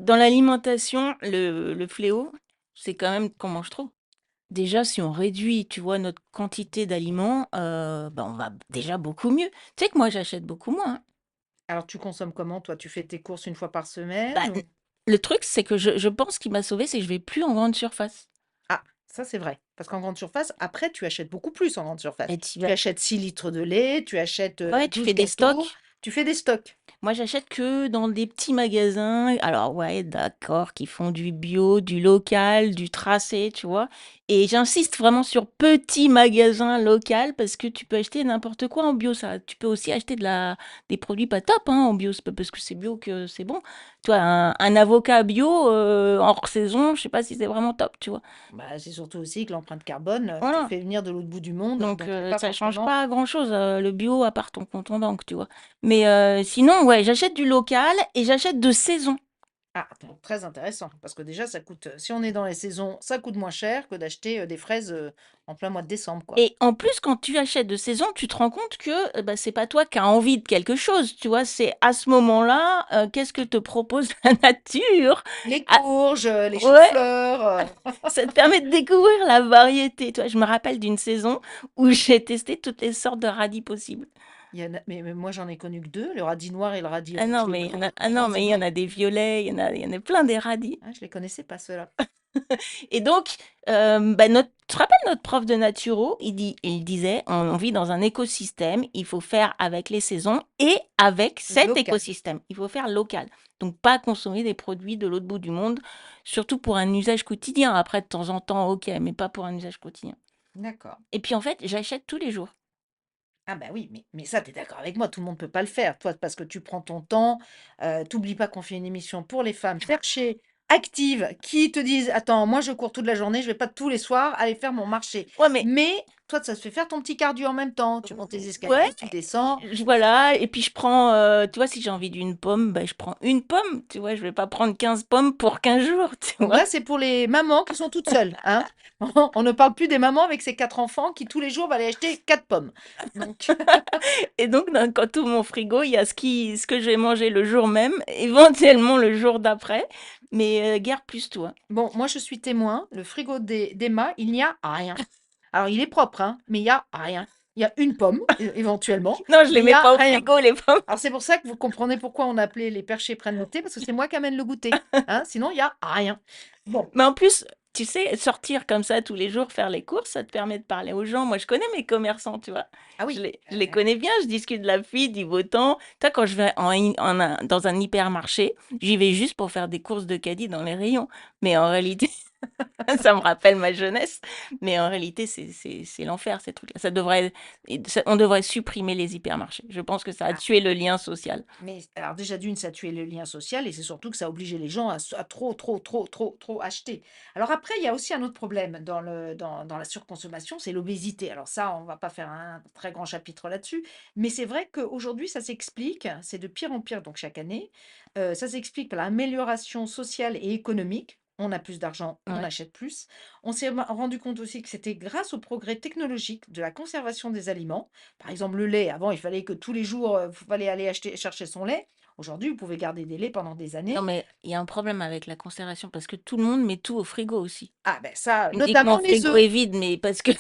dans l'alimentation, le fléau, c'est quand même qu'on mange trop. Déjà, si on réduit, tu vois, notre quantité d'aliments, bah, on va déjà beaucoup mieux. Tu sais que moi, j'achète beaucoup moins, hein. Alors, tu consommes comment, toi? Tu fais tes courses une fois par Bah, semaine n ou? le truc, c'est que je pense ce qui m'a sauvée, c'est que je vais plus en grande surface. Ah, ça c'est vrai. Parce qu'en grande surface, après, tu achètes beaucoup plus en grande surface. Et tu Tu vas achètes 6 litres de lait, tu achètes ouais, tu 12 fais des gâteaux, stocks. tu fais des stocks. Moi, j'achète que dans des petits magasins. Alors ouais, d'accord, qui font du bio, du local, du tracé, tu vois? Et j'insiste vraiment sur petit magasin local parce que tu peux acheter n'importe quoi en bio. Ça, tu peux aussi acheter des produits pas top, hein, en bio. C'est pas parce que c'est bio que c'est bon. Tu vois, un avocat bio, hors saison, je sais pas si c'est vraiment top, tu vois? Bah, c'est surtout aussi que l'empreinte carbone, tu le Voilà. fais venir de l'autre bout du monde, Donc donc c'est pas ça change forcément. pas grand-chose, le bio à part ton compte en banque, tu vois? Mais sinon, ouais, j'achète du local et j'achète de saison. Ah, donc très intéressant, parce que déjà ça coûte, si on est dans les saisons, ça coûte moins cher que d'acheter, des fraises, en plein mois de décembre, quoi. Et en plus, quand tu achètes de saison, tu te rends compte que, bah, c'est pas toi qui as envie de quelque chose, tu vois? C'est à ce moment-là, qu'est-ce que te propose la nature? Les Ah courges, les ouais, choux-fleurs, ça te permet de découvrir la variété, tu vois? Je me rappelle d'une saison où j'ai testé toutes les sortes de radis possibles. il y en a mais moi j'en ai connu que 2, le radis noir et le radis Ah rouge, non, les mais il y en a ah non, grandes mais il y en a énormes. des violets, il y en a plein des radis. Ah, je les connaissais pas ceux-là. Et donc, bah, tu te rappelles notre prof de naturo, il disait: «On vit dans un écosystème, il faut faire avec les saisons et avec cet Local, écosystème. Il faut faire local». Donc pas consommer des produits de l'autre bout du monde, surtout pour un usage quotidien. Après, de temps en temps, OK, mais pas pour un usage quotidien. d'accord. Et puis, en fait, j'achète tous les jours. Ah bah oui, mais ça, tu es d'accord avec moi, tout le monde peut pas le faire. Toi, parce que tu prends ton temps, tu pas qu'on fait une émission pour les femmes perchées, actives, qui te disent: «Attends, moi je cours toute la journée, je vais pas tous les soirs aller faire mon marché». Ouais, mais Mais toi, ça te fait faire ton petit cardio en même temps. Tu montes tes ouais, escaliers, tu descends. voilà et puis je prends, tu vois, si j'ai envie d'une pomme, bah, je prends une pomme, tu vois? Je vais pas prendre 15 pommes pour 15 jours, tu Donc vois? là, c'est pour les mamans qui sont toutes seules, hein. On ne parle plus des mamans avec ses 4 enfants qui tous les jours va aller acheter 4 pommes. Donc Et donc quand tu ouvres mon frigo, il y a ce que je vais manger le jour même, éventuellement le jour d'après, mais guère plus, toi. bon, moi je suis témoin, le frigo d'Emma, il n'y a rien. Alors il est propre, hein, mais il y a rien. Il y a une pomme, éventuellement, Non, je mais les il y mets a pas au rien. frigo, les pommes. Alors c'est pour ça que vous comprenez pourquoi on appelait les perchés prennent le thé, parce que c'est moi qui amène le goûter, hein, sinon il y a rien. Bon, Mais en plus, tu sais, sortir comme ça tous les jours, faire les courses, ça te permet de parler aux gens. Moi, je connais mes commerçants, tu vois? ah Je oui, les je les connais bien, je discute de la pluie, du beau temps. Tu vois, quand je vais dans un hypermarché, j'y vais juste pour faire des courses de caddie dans les rayons. Mais en réalité ça me rappelle ma jeunesse, mais en réalité, c'est l'enfer, ces trucs-là. On devrait supprimer les hypermarchés. Je pense que ça a ah, tué le lien social. mais alors déjà d'une, ça tuait le lien social et c'est surtout que ça obligeait les gens à trop, trop, trop, trop, trop acheter. Alors après, il y a aussi un autre problème dans la surconsommation, c'est l'obésité. Alors ça, on va pas faire un très grand chapitre là-dessus, mais c'est vrai qu'aujourd'hui, ça s'explique, c'est de pire en pire donc chaque année, ça s'explique par l'amélioration sociale et économique. On a plus d'argent, on Ouais. achète plus. On s'est rendu compte aussi que c'était grâce au progrès technologique de la conservation des aliments. Par exemple, le lait, avant, il fallait que tous les jours, fallait aller acheter chercher son lait. Aujourd'hui, vous pouvez garder des laits pendant des Non, années. mais il y a un problème avec la conservation parce que tout le monde met tout au frigo aussi. Ah ben ça, On dit que mon notamment les frigo œufs. est vide, mais parce que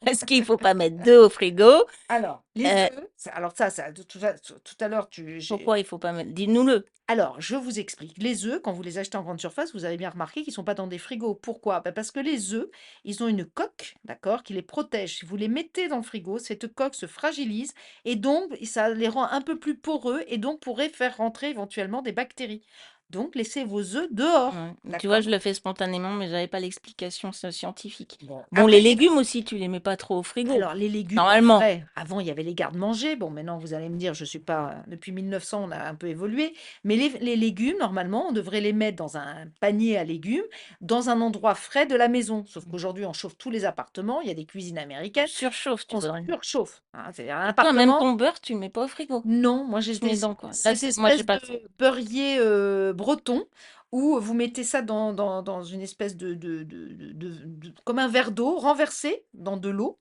parce qu'il faut pas mettre d'œufs au frigo. Alors, les Heu, œufs, alors ça, tout à l'heure, Pourquoi il faut pas mettre? Dis-nous-le. alors, je vous explique. Les œufs, quand vous les achetez en grande surface, vous avez bien remarqué qu'ils ne sont pas dans des frigos. Pourquoi? Bah, parce que les œufs, ils ont une coque, d'accord, qui les protège. Si vous les mettez dans le frigo, cette coque se fragilise et donc ça les rend un peu plus poreux et donc pourrait faire rentrer éventuellement des bactéries. Donc, laissez vos œufs dehors, Ouais. Tu vois, d'accord? je le fais spontanément, mais j'avais pas l'explication scientifique. Bon, Bon, les après, légumes aussi, tu les mets pas trop au frigo, alors les légumes normalement. frais, avant il y avait les garde-manger. Bon maintenant vous allez me dire je suis pas depuis 1900 on a un peu évolué, mais les légumes normalement on devrait les mettre dans un panier à légumes, dans un endroit frais de la maison. Sauf qu'aujourd'hui on chauffe tous les appartements, il y a des cuisines On américaines, surchauffe, tu on voudrais. surchauffe, hein. C'est-à-dire un Et toi, même appartement. ton beurre, tu le mets pas au frigo. Non, moi j'ai Tu mets des dans quoi? Là, cette moi, j'ai espèce pas de ça. beurrier, breton où vous mettez ça dans une espèce comme un verre d'eau renversé dans de l'eau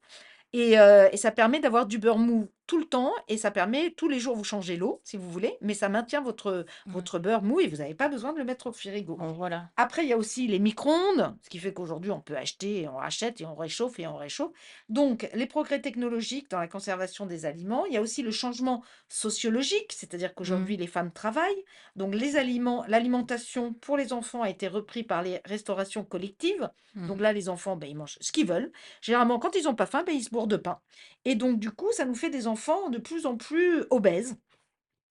et ça permet d'avoir du beurre mou tout le temps et ça permet tous les jours vous changez l'eau si vous voulez, mais ça maintient Mmh. votre beurre mou et vous n'avez pas besoin de le mettre au frigo. Bon, voilà. Après, il y a aussi les micro-ondes, ce qui fait qu'aujourd'hui, on peut acheter, on rachète et on réchauffe. Donc, les progrès technologiques dans la conservation des aliments. Il y a aussi le changement sociologique, c'est-à-dire Mmh. qu'aujourd'hui, les femmes travaillent. Donc, les aliments, l'alimentation pour les enfants a été repris par les restaurations collectives. Mmh. Donc là, les enfants, ben, ils mangent ce qu'ils veulent. Généralement, quand ils n'ont pas faim, ben, ils se bourrent de pain. Et donc, du coup, ça nous fait des enfants de plus en plus obèses.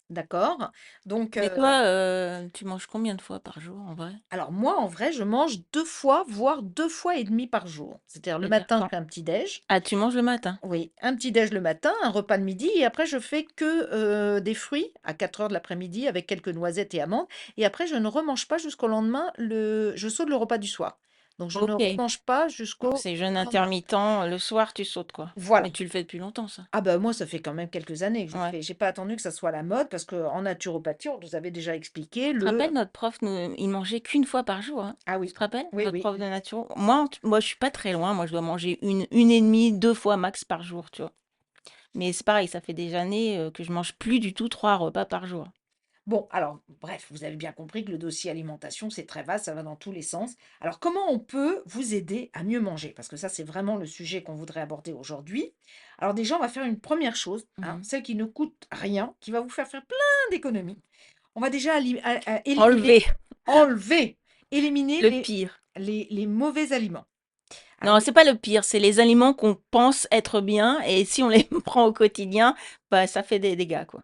D'accord? Donc, Mais toi, tu manges combien de fois par jour en vrai? alors moi, en vrai, je mange 2 fois, voire 2 fois et demi par jour. C'est-à-dire le C'est-à-dire matin, je quand? fais un petit déj. Ah, tu manges le matin? Oui, un petit déj le matin, un repas de midi et après je fais que, des fruits à 4 heures de l'après-midi avec quelques noisettes et amandes et après je ne remange pas jusqu'au lendemain, je saute le repas du soir. Donc je ne OK. remange pas Donc jusqu'au c'est jeûne lendemain. intermittent, le soir tu sautes quoi? Voilà. Mais tu le fais depuis longtemps ça? Ah bah, moi, ça fait quand même quelques années que je le Ouais. fais. J'ai pas attendu que ça soit la mode parce qu'en naturopathie, on nous avait déjà expliqué Tu te le rappelles notre prof nous il mangeait qu'une fois par jour, hein. ah Tu oui, te rappelles? oui, Notre oui. prof de naturo. Moi je suis pas très loin, moi je dois manger une et demie, 2 fois max par jour, tu vois? Mais c'est pareil, ça fait des années, que je mange plus du tout 3 repas par jour. Bon, alors, bref, vous avez bien compris que le dossier alimentation, c'est très vaste, ça va dans tous les sens. Alors, comment on peut vous aider à mieux manger? Parce que ça, c'est vraiment le sujet qu'on voudrait aborder aujourd'hui. Alors, déjà, on va faire une première chose, hein, Mmh. celle qui ne coûte rien, qui va vous faire plein d'économies. On va déjà éliminer, Enlever enlever, éliminer le pire. les mauvais aliments. Alors, Non, c'est pas le pire, c'est les aliments qu'on pense être bien et si on les prend au quotidien, bah, ça fait des dégâts, quoi.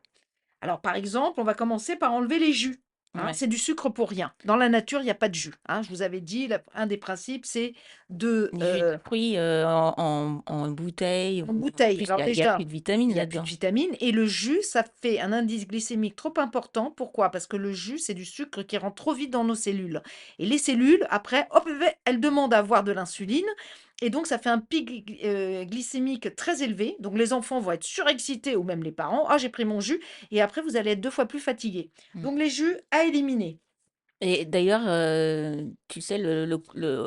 Alors, par exemple, on va commencer par enlever les jus. Hein, Ouais. c'est du sucre pour rien. Dans la nature, il n'y a pas de jus. Hein. Je vous avais dit, un des principes, c'est de Les jus de fruits, en bouteille en ou en bouteille. plus, Alors il y a déjà, plus de vitamines il n'y a plus de là-dedans. vitamines. Et le jus, ça fait un indice glycémique trop important. Pourquoi? Parce que le jus, c'est du sucre qui rentre trop vite dans nos cellules. Et les cellules, après, hop, elles demandent à avoir de l'insuline. Et donc, ça fait un pic glycémique très élevé. Donc, les enfants vont être surexcités ou même les parents. Ah, j'ai pris mon jus. Et après, vous allez être 2 fois plus fatigués. Mmh. Donc, les jus à éliminer. Et d'ailleurs, tu sais le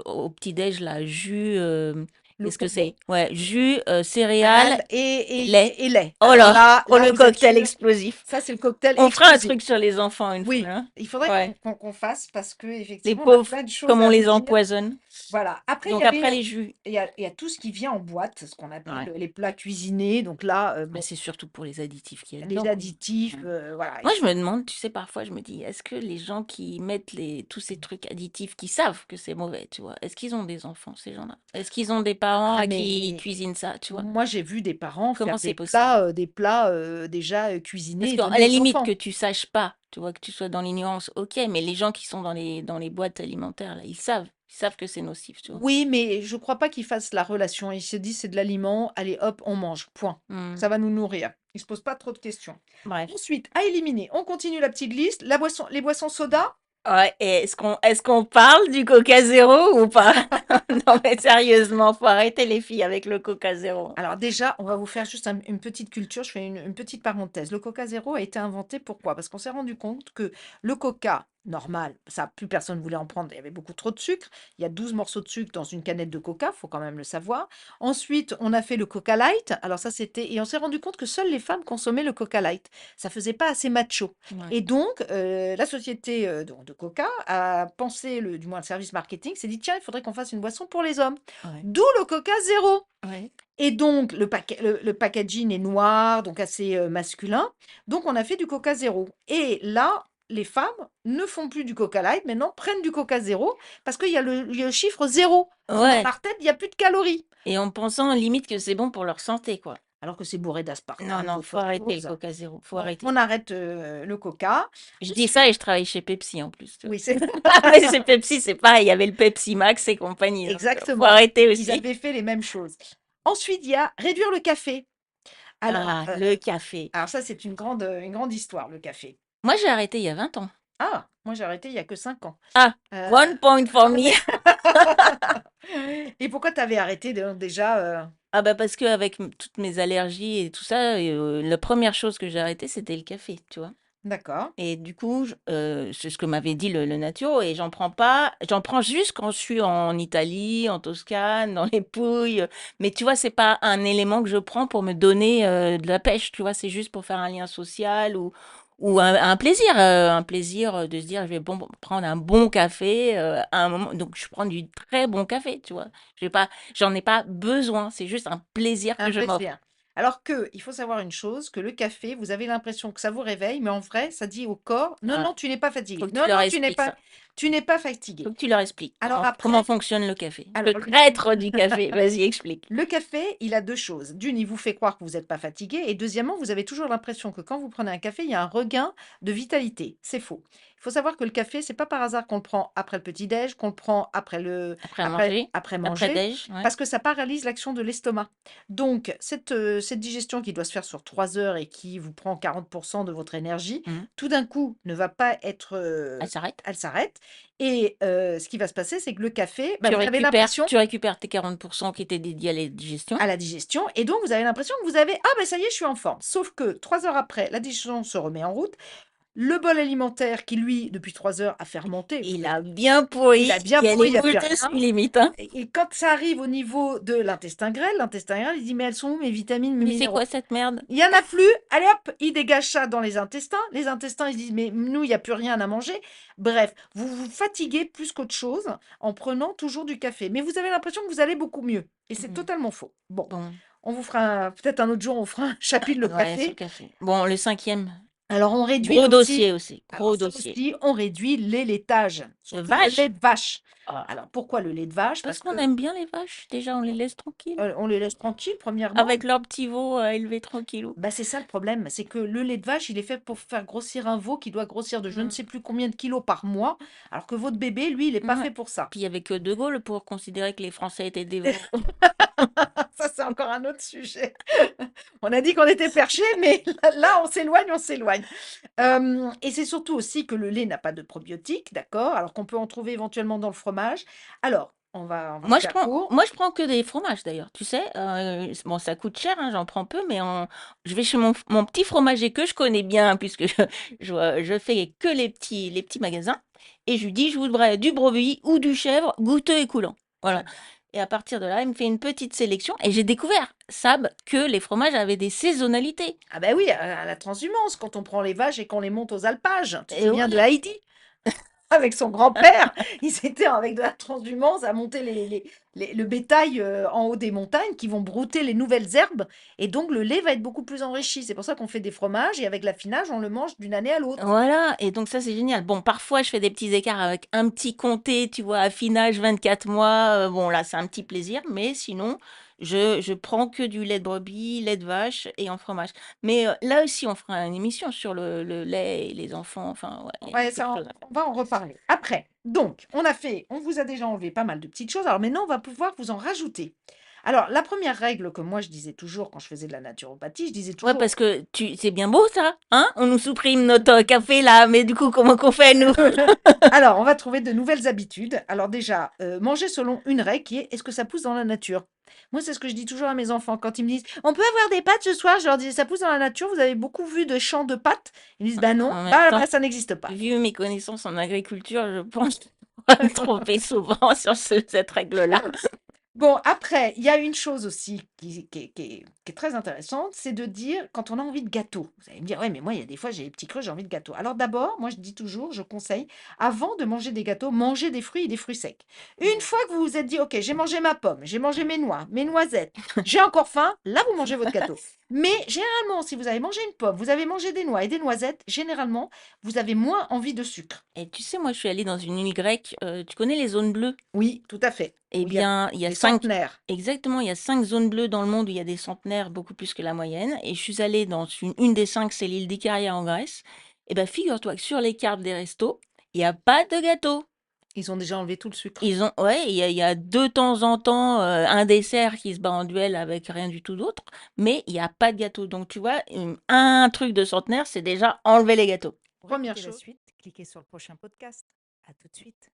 au petit-déj là, jus, Le qu'est-ce que bon, c'est? Ouais, jus, céréales céréales et lait. et lait. Oh Alors là! là, Oh là, le vous êtes cocktail sûr, explosif. ça, c'est le cocktail On fera un explosif. truc sur les enfants une fois, Oui, hein. il faudrait Ouais, qu'on fasse parce les qu'effectivement, on a pauvres, plein de choses comme on à vous les dire. empoisonne. Voilà. Après, Donc après les jus. il y a tout ce qui vient en boîte, ce qu'on appelle Ouais. les plats cuisinés. Donc là, Ouais, bon, c'est surtout pour les additifs qu'il y a les dedans, quoi. additifs, Ouais. voilà. Moi, je me demande, tu sais, parfois, je me dis, est-ce que les gens qui mettent tous ces trucs additifs, qui savent que c'est mauvais, tu vois, est-ce qu'ils ont des enfants, ces gens-là? Est-ce qu'ils ont des parents Ah, à qui ils mais cuisinent ça, tu vois? moi, j'ai vu des parents Comment faire c'est possible? des plats déjà Parce cuisinés et qu'à donner la aux limite que enfants. tu saches pas, tu vois, que tu sois dans l'ignorance, OK, mais les gens qui sont dans les boîtes alimentaires, là, ils savent que c'est nocif, tu vois? Oui, mais je crois pas qu'ils fassent la relation. Ils se disent: «C'est de l'aliment, allez hop, on mange, point. Mmh. Ça va nous nourrir». Ils se posent pas trop de questions. Bref. Ensuite, à éliminer, on continue la petite liste. Les boissons soda. Ouais, et est-ce qu'on parle du Coca Zéro ou pas? Non, mais sérieusement, faut arrêter les filles avec le Coca Zéro. Alors déjà, on va vous faire juste une petite culture. Je fais une petite parenthèse. Le Coca Zéro a été inventé pourquoi? Parce qu'on s'est rendu compte que le Coca normal, ça, plus personne voulait en prendre. Il y avait beaucoup trop de sucre. Il y a 12 morceaux de sucre dans une canette de Coca, faut quand même le savoir. Ensuite, on a fait le Coca Light. Alors ça, c'était et on s'est rendu compte que seules les femmes consommaient le Coca Light. Ça faisait pas assez macho. Ouais, Et donc, la société de Coca a pensé, du moins le service marketing, s'est dit tiens, il faudrait qu'on fasse une boisson pour les hommes. ouais, D'où le Coca Zéro. ouais. Et donc le packaging est noir, donc assez, masculin. Donc on a fait du Coca Zéro et là, les femmes ne font plus du Coca Light, maintenant prennent du Coca Zéro parce qu'il y a le chiffre zéro. Donc dans Ouais, leur tête, il y a plus de calories, et en pensant limite que c'est bon pour leur santé, quoi. alors que c'est bourré Non, d'aspartame, non, de faut arrêter le fructose. Coca Zéro, faut Bon, arrêter. on arrête, le Coca. Je dis Ensuite ça et je travaille chez Pepsi en plus, tu vois? oui, c'est Mais chez Pepsi, c'est pareil, il y avait le Pepsi Max et compagnie, donc faut exactement, arrêter ils aussi. avaient fait les mêmes choses. Ensuite, il y a réduire le café. Alors, Ah, le café. ça, c'est une grande histoire, le café. Moi, j'ai arrêté il y a 20 ans. Ah! Moi, j'ai arrêté il y a que 5 ans. Ah, Heu, 1 point for ah me. mais et pourquoi tu avais arrêté donc déjà, Ah bah, parce qu'avec toutes mes allergies et tout ça, la première chose que j'ai arrêté, c'était le café, tu vois? D'accord. Et du coup, c'est ce que m'avait dit le naturo et j'en prends juste quand je suis en Italie, en Toscane, dans les Pouilles, mais tu vois, c'est pas un élément que je prends pour me donner, de la pêche, tu vois? C'est juste pour faire un lien social ou un plaisir, de se dire: «Je vais prendre un bon café, à un moment», donc je prends du très bon café, tu vois? Je vais pas J'en ai pas besoin, c'est juste un plaisir que Un je m'offre. plaisir. Alors que, il faut savoir une chose, que le café, vous avez l'impression que ça vous réveille, mais en vrai, ça dit au corps: «Non, Ah, non, tu n'es pas faut fatigué. que tu Non, leur non, expliques ça. tu n'es pas Faut fatigué». que tu leur expliques Alors comment après fonctionne le café. alors Le traître du café, vas-y, explique. le café, il a 2 choses. D'une, il vous fait croire que vous n'êtes pas fatigué et deuxièmement, vous avez toujours l'impression que quand vous prenez un café, il y a un regain de vitalité. C'est faux. Il faut savoir que le café, c'est pas par hasard qu'on le prend après le petit-déj, qu'on le prend Après manger, après après manger, déj, ouais. parce que ça paralyse l'action de l'estomac. Donc cette digestion qui doit se faire sur 3 heures et qui vous prend 40 de votre énergie, Mmh. tout d'un coup ne va pas être, Elle s'arrête. elle s'arrête et ce qui va se passer, c'est que le café, bah, vous avez l'impression Tu récupères tes 40 qui étaient dédiés à la digestion. à la digestion et donc vous avez l'impression que vous avez: «Ah ben ça y est, je suis en forme». Sauf que 3 heures après, la digestion se remet en route. Le bol alimentaire qui lui, depuis 3 heures, a fermenté, Il parce a bien qu'il pourri, a bien il y a les pourri, il y a moules plus dessus rien limite, hein. et quand ça arrive au niveau de l'intestin grêle, il dit: «Mais elles sont où mes vitamines, mes Mais c'est quoi minéraux?» cette merde? Il y en a plus, allez hop, il dégage ça dans les intestins. Les intestins, ils se disent: «Mais nous, il y a plus rien à manger». Bref, vous vous fatiguez plus qu'autre chose en prenant toujours du café, mais vous avez l'impression que vous allez beaucoup mieux et c'est Mmh. totalement faux. Bon, Bon, on vous fera peut-être un autre jour, on fera un chapitre le ouais, sur le café. café. Bon, le 5e, Alors on réduit gros aussi dossier aussi, alors gros ça dossier. aussi, on réduit les laitages, surtout le Vache? lait de vache. Ah, Alors pourquoi le lait de vache? parce Parce qu'on que, aime bien les vaches, déjà, on les laisse tranquilles, on les laisse tranquilles premièrement. avec leur petit veau, élevé tranquillou. Bah, c'est ça le problème, c'est que le lait de vache, il est fait pour faire grossir un veau qui doit grossir de je ne Mmh. sais plus combien de kilos par mois, alors que votre bébé, lui, il est pas Ouais. fait pour ça. Puis il y avait que De Gaulle pour considérer que les Français étaient des veaux. Ça, c'est encore un autre sujet. On a dit qu'on était perché, mais là, on s'éloigne, on s'éloigne. Et c'est surtout aussi que le lait n'a pas de probiotiques, d'accord? Alors qu'on peut en trouver éventuellement dans le fromage. Alors, on va faire court. Moi je prends que des fromages d'ailleurs, tu sais? Bon ça coûte cher, hein, j'en prends peu, mais je vais chez mon petit fromager que je connais bien puisque je fais que les petits magasins et je lui dis: «Je voudrais du brebis ou du chèvre, goûteux et coulant». Voilà Très bien. et à partir de là, il me fait une petite sélection et j'ai découvert, Sab, que les fromages avaient des saisonnalités Ah ben oui, à la transhumance, quand on prend les vaches et qu'on les monte aux alpages. Tu te et souviens de voilà. Heidi? Avec son grand-père, ils étaient avec de la transhumance à monter le bétail en haut des montagnes qui vont brouter les nouvelles herbes et donc le lait va être beaucoup plus enrichi. C'est pour ça qu'on fait des fromages et avec l'affinage, on le mange d'une année à l'autre. Voilà et donc ça, c'est génial. Bon, parfois, je fais des petits écarts avec un petit comté, tu vois? Affinage 24 mois, bon là, c'est un petit plaisir, mais sinon, je prends que du lait de brebis, lait de vache et en fromage. Mais, là aussi, on fera une émission sur le lait et les enfants, enfin, ouais, il y a Ouais, quelque ça, chose à faire. on va en reparler. Après, donc, on vous a déjà enlevé pas mal de petites choses. Alors maintenant, on va pouvoir vous en rajouter. Alors, la première règle que moi je disais toujours quand je faisais de la naturopathie, je disais Ouais, toujours parce que tu c'est bien beau ça, hein? On nous supprime notre, café là, mais du coup, comment qu'on fait nous? Alors, on va trouver de nouvelles habitudes. Alors déjà, manger selon une règle qui est: est-ce que ça pousse dans la nature? Moi, c'est ce que je dis toujours à mes enfants quand ils me disent: «On peut avoir des pâtes ce soir?» Je leur dis: «Ça pousse dans la nature, vous avez beaucoup vu de champs de pâtes?» Ils me disent: «Bah non, En même bah, temps, ça n'existe pas». vu mes connaissances en agriculture, je pense pas me tromper souvent sur cette règle-là. Bon, après, il y a une chose aussi qui est très intéressante, c'est de dire quand on a envie de gâteau. Vous allez me dire: «Ouais, mais moi, il y a des fois, j'ai des petits creux, j'ai envie de gâteau». Alors d'abord, moi, je dis toujours, je conseille, avant de manger des gâteaux, mangez des fruits et des fruits secs. Une fois que vous vous êtes dit: «OK, j'ai mangé ma pomme, j'ai mangé mes noix, mes noisettes, j'ai encore faim», là, vous mangez votre gâteau. Mais généralement, si vous avez mangé une pomme, vous avez mangé des noix et des noisettes, généralement, vous avez moins envie de sucre. Et tu sais, moi, je suis allée dans une île grecque, tu connais les zones bleues? Oui, tout à fait. Eh Où il y a bien, il y a les 5, centenaires. exactement, il y a 5 zones bleues dans le monde où il y a des centenaires, beaucoup plus que la moyenne et je suis allée dans une des 5, c'est l'île d'Ikaria en Grèce. Et ben, figure-toi que sur les cartes des restos, il y a pas de gâteau. Ils ont déjà enlevé tout le sucre. Ils ont Ouais, il y a de temps en temps, un dessert qui se bat en duel avec rien du tout d'autre, mais il y a pas de gâteau. Donc tu vois, un truc de centenaire, c'est déjà enlever les gâteaux. Pour écouter la suite, cliquez sur le prochain podcast. À tout de suite.